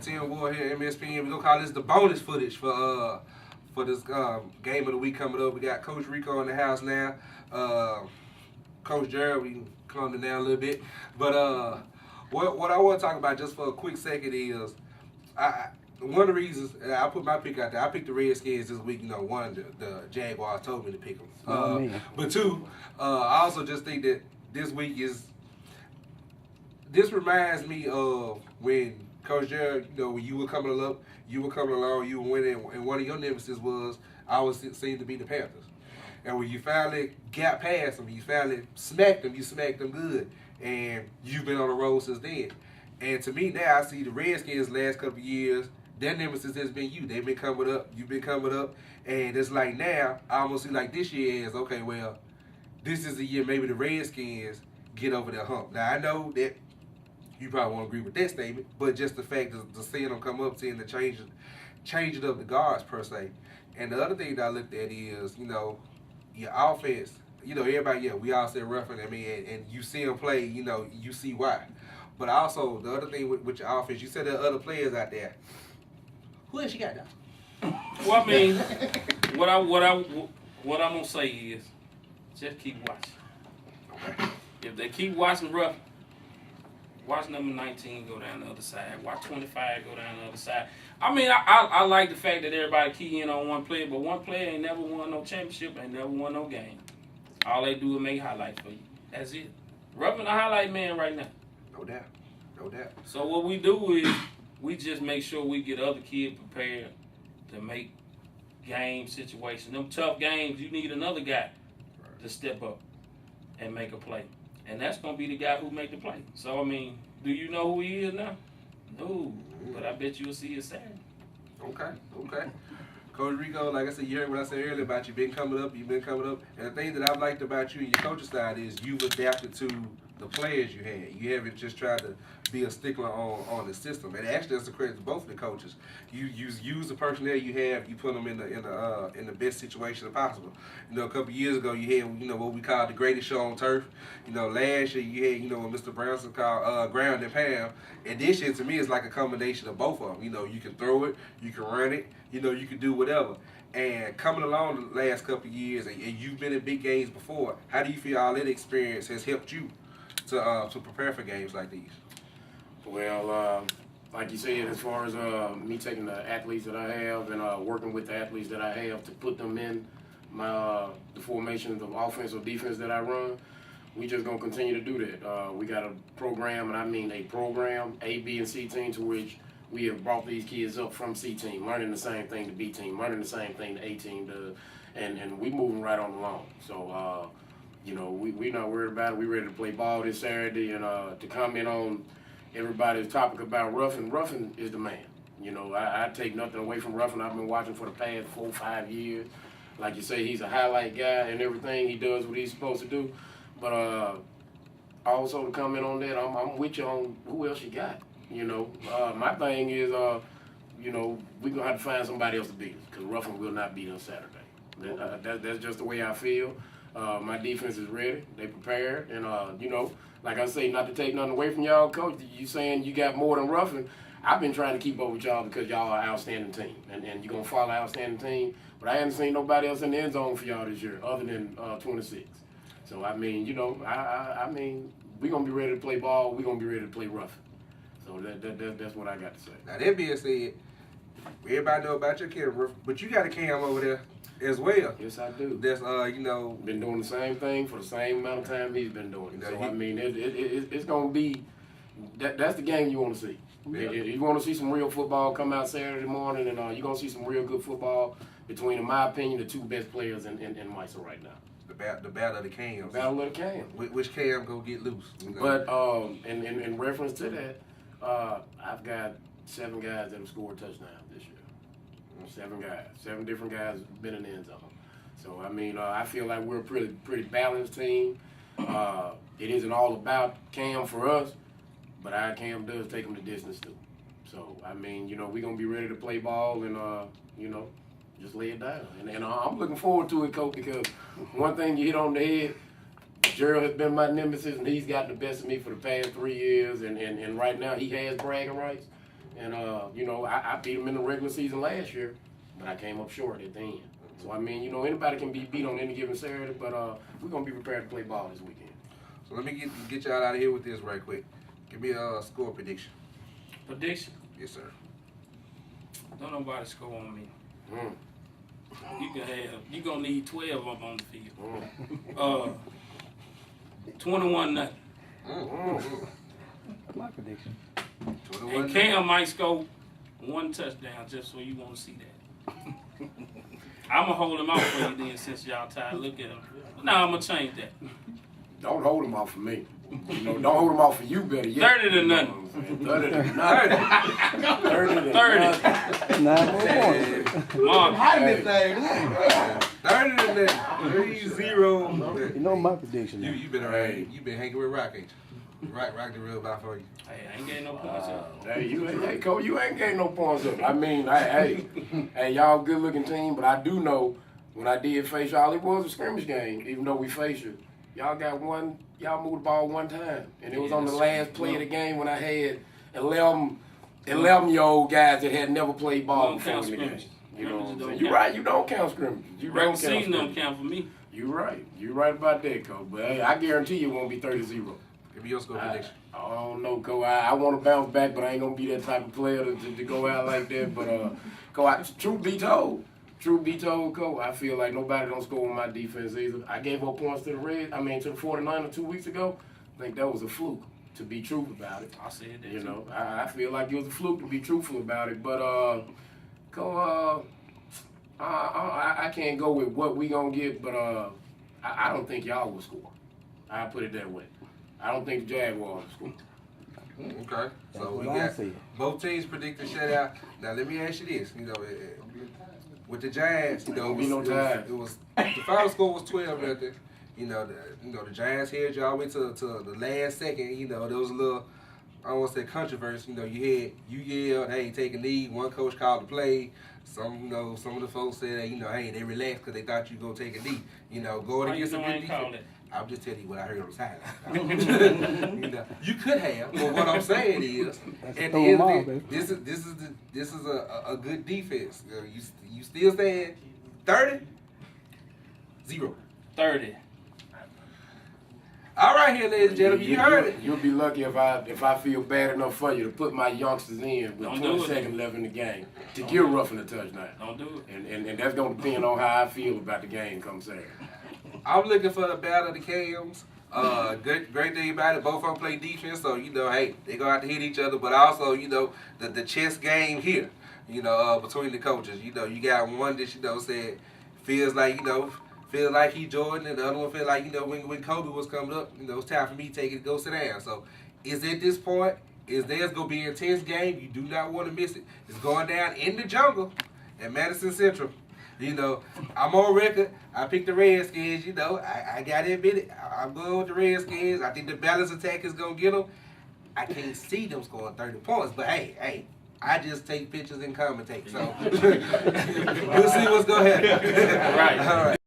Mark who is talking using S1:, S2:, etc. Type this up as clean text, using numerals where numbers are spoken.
S1: Tim Ward here, MSPN. We're gonna call this the bonus footage for this game of the week coming up. We got Coach Rico in the house now. Coach Gerald, we can calm it down a little bit. But what I want to talk about just for a quick second is one of the reasons I put my pick out there. I picked the Redskins this week. One, the Jaguars told me to pick them. But two, I also just think that this week this reminds me of when Coach Jared, when you were coming along, you were winning, and one of your nemesis was always seemed to be the Panthers. And when you finally got past them, you finally smacked them good, and you've been on the road since then. And to me now, I see the Redskins last couple of years, their nemesis has been you. They've been coming up, you've been coming up, and it's like now, I almost see like this year is, okay, well, this is the year maybe the Redskins get over their hump. Now, I know that you probably won't agree with that statement, but just the fact that seeing them come up, seeing the changing of the guards per se. And the other thing that I looked at is, your offense. Everybody, we all say roughing. And you see them play, you see why. But also the other thing with your offense, you said there are other players out there. Who else you got now?
S2: Well, what I'm gonna say is, just keep watching.
S1: Okay.
S2: If they keep watching rough. Watch number 19 go down the other side. Watch 25 go down the other side. I like the fact that everybody key in on one player, but one player ain't never won no championship, ain't never won no game. All they do is make highlights for you. That's it. Ruffin a highlight man right now.
S1: No doubt.
S2: So what we do is we just make sure we get other kids prepared to make game situations. Them tough games, you need another guy to step up and make a play. And that's going to be the guy who make the play. So, do you know who he is now? No, but I bet you'll see it Saturday.
S1: Okay. Coach Rico, like I said, you heard what I said earlier about you've been coming up. And the thing that I've liked about you and your coaching style is you've adapted to the players you had. You haven't just tried to be a stickler on the system. And actually, that's the credit to both of the coaches. You use the personnel you have, you put them in the best situation possible. A couple of years ago, you had what we call the greatest show on turf. Last year you had what Mr. Brownson called ground and pound. And this year to me is like a combination of both of them. You can throw it, you can run it, you can do whatever. And coming along the last couple of years, and you've been in big games before, how do you feel all that experience has helped you to prepare for games like these?
S3: Well, like you said, as far as me taking the athletes that I have and working with the athletes that I have to put them in my the formations of offense or defense that I run, we just gonna continue to do that. We got a program, and I mean a program, A, B, and C team, to which we have brought these kids up from C team, learning the same thing to B team, learning the same thing to A team does, and we moving right on along. So, we not worried about it. We ready to play ball this Saturday, and to comment on everybody's topic about Ruffin. Ruffin is the man. I take nothing away from Ruffin. I've been watching for the past 4 or 5 years. Like you say, he's a highlight guy and everything. He does what he's supposed to do. But also to comment on that, I'm with you on who else you got. My thing is, we're going to have to find somebody else to beat us because Ruffin will not beat us Saturday. That's just the way I feel. My defense is ready. They prepared. And, like I say, not to take nothing away from y'all, Coach, you saying you got more than Ruffin. I've been trying to keep up with y'all because y'all are an outstanding team. And you're going to follow an outstanding team. But I haven't seen nobody else in the end zone for y'all this year other than 26. So, we're going to be ready to play ball. We're going to be ready to play Ruffin. So that's what I got to say.
S1: Now, that being said, everybody know about your camera, but you got a cam over there as well.
S3: Yes, I do.
S1: That's,
S3: been doing the same thing for the same amount of time he's been doing it. So, it's going to be, that's the game you want to see. Yeah. If you want to see some real football, come out Saturday morning, and you're going to see some real good football between, in my opinion, the two best players in MISA right now.
S1: The battle of the cams.
S3: Battle of the cam.
S1: Which cam go get loose?
S3: But in reference to that, I've got 7 guys that have scored touchdowns this year. 7 guys. 7 different guys have been in the end zone. So, I feel like we're a pretty balanced team. It isn't all about Cam for us, but our Cam does take them the distance too. So, we're going to be ready to play ball and, just lay it down. And I'm looking forward to it, Coach, because one thing you hit on the head, Gerald has been my nemesis, and he's gotten the best of me for the past 3 years. And right now he has bragging rights. And, you know, I beat them in the regular season last year, but I came up short at the end. So, I mean, you know, anybody can be beat on any given Saturday, but we're going to be prepared to play ball this weekend.
S1: So let me get y'all out of here with this right quick. Give me a score prediction.
S2: Prediction?
S1: Yes, sir.
S2: Don't nobody score on me.
S3: Mm.
S2: You gonna need 12 up on the field. 21-0.
S4: My prediction.
S1: 21.
S2: And Cam might score 1 touchdown just so you want to see that. I'm gonna hold him out for you then since y'all tired. Look at him. Now I'm gonna change that.
S3: Don't hold them off for me. You know, don't hold them off for you better yet.
S2: 30 to nothing.
S3: 30 to nothing. 30 to
S2: 30.
S4: 9 more points.
S2: Mark.
S1: Hey, 30 to nothing. 3-0.
S4: You know my prediction.
S1: You been already. You been hanging with Rock, ain't you? Rock the real about for you.
S2: Hey, I ain't getting no points up.
S3: Hey, Cole, you ain't getting no points up. I mean, hey, y'all good looking team, but I do know when I did face y'all, it was a scrimmage game, even though we faced you. Y'all moved the ball one time. And it was on the last play of the game when I had 11-year-old guys that had never played ball before in the game. You know what I'm saying? You're right, you don't count scrimmages. You don't count
S2: Season don't
S3: scrimmages.
S2: count for me.
S3: You're right. You're right about that, Cole. But hey, I guarantee you it won't be 30-0.
S1: Give me your score prediction.
S3: I don't know, Cole. I want to bounce back, but I ain't going to be that type of player to go out like that. But, Cole, truth be told, Cole, I feel like nobody don't score on my defense either. I gave up points to the 49ers 2 weeks ago. I think that was a fluke, to be truthful about it.
S2: I said that
S3: You
S2: too.
S3: know, I feel like it was a fluke to be truthful about it. But, Cole, I can't go with what we going to get, but I don't think y'all will score. I'll put it that way. I don't think the Jaguars will score.
S1: Okay. So we
S4: what I
S1: got
S4: see.
S1: both teams predicted shutout. Now let me ask you this. You know, with the Giants, you know, it was the final score was 12-0. You know, the Giants held y'all way to the last second. You know, there was a little, I don't want to say controversy. You know, you yelled, hey, take a knee. One coach called the play. Some of the folks said, hey, they relaxed because they thought you gonna take a knee. You know, going
S2: Why
S1: against
S2: you
S1: a
S2: know I
S1: good
S2: ain't called
S1: defense.
S2: it?
S1: I'm just telling you what I heard on the sideline. You know, you could have, but what I'm saying is, at the end of it, this is a good defense. You still saying 30? 0.
S2: 30.
S1: All right, here, ladies and gentlemen, you heard it.
S3: You'll be lucky if I feel bad enough for you to put my youngsters in with
S2: Don't
S3: 20
S2: do it.
S3: seconds left in the game to get roughing a touchdown.
S2: Don't do it.
S3: And that's going to depend on how I feel about the game come Saturday.
S1: I'm looking for the battle of the Cams. Great thing about it, both of them play defense, so, hey, they go out to hit each other, but also, the chess game here, between the coaches. You got one that, said, feels like he Jordan, and the other one feel like, when Kobe was coming up, it's time for me to go sit down. So, at this point, there's going to be an intense game. You do not want to miss it. It's going down in the jungle at Madison Central. I'm on record. I picked the Redskins, I got to admit it. I'm going with the Redskins. I think the balance attack is going to get them. I can't see them scoring 30 points, but hey, I just take pictures and commentate. So, we'll see what's going to happen.
S2: Right.
S1: All right.